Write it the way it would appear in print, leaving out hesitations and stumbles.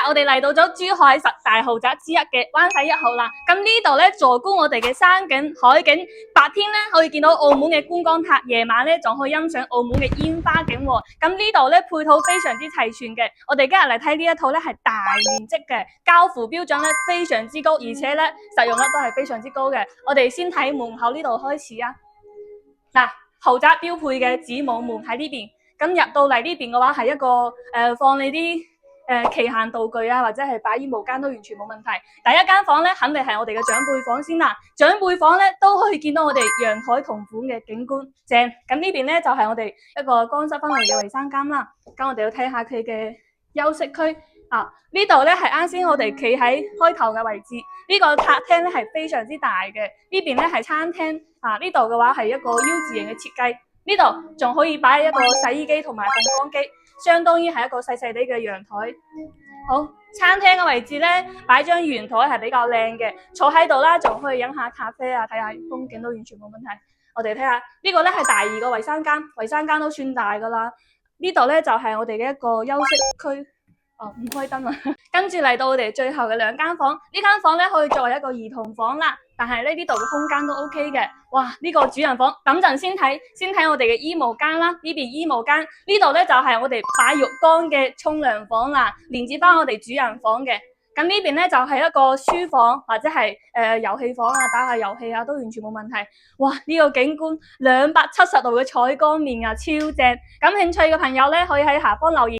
我哋嚟到咗珠海十大豪宅之一嘅灣仔1號啦。咁呢度咧坐觀我哋嘅山景、海景，白天咧可以見到澳門嘅觀光塔，夜晚咧仲可以欣賞澳門嘅煙花景喎。咁呢度咧配套非常之齊全嘅。我哋今日嚟睇呢一套咧係大面積嘅，交付標準咧非常之高，而且咧實用率都係非常之高嘅。我哋先睇門口呢度開始啊。嗱，豪宅標配嘅子母門喺呢邊。咁入到嚟呢邊嘅話係一個放你啲期限道具啊，或者係擺衣帽間都完全冇問題。第一間房咧肯定係我哋嘅長輩房先啦，長輩房咧都可以見到我哋陽台同款嘅景觀，正。咁呢邊咧就係我哋一個乾濕分離嘅衛生間啦。咁我哋要睇下佢嘅休息區啊，呢度咧係啱先我哋企喺開頭嘅位置，呢個客廳咧係非常之大嘅，呢邊咧係餐廳啊，呢度嘅話係一個 U 字形嘅設計。呢度仲可以擺一個洗衣機同埋烘乾機，相當於係一個細細地嘅陽台。好，餐廳嘅位置咧擺張圓台係比較靚嘅，坐喺度啦，仲可以飲下咖啡啊，睇下風景都完全冇問題。我哋睇下呢個咧係大二個衛生間，衛生間都算大噶啦。呢度咧就係我哋嘅一個休息區。哦，唔開燈啊！跟住嚟到我哋最後嘅兩間房，呢間房咧可以作為一個兒童房啦，但係呢度嘅空間都 OK 嘅。哇，呢個主人房，等陣先睇我哋嘅衣帽間啦。呢邊衣帽間，呢度咧就係我哋擺浴缸嘅沖涼房啦，連接翻我哋主人房嘅。咁呢邊咧就係一個書房或者係遊戲房啊，打下遊戲啊都完全冇問題。哇，呢個景觀270度嘅採光面啊，超正！感興趣嘅朋友咧可以喺下方留言。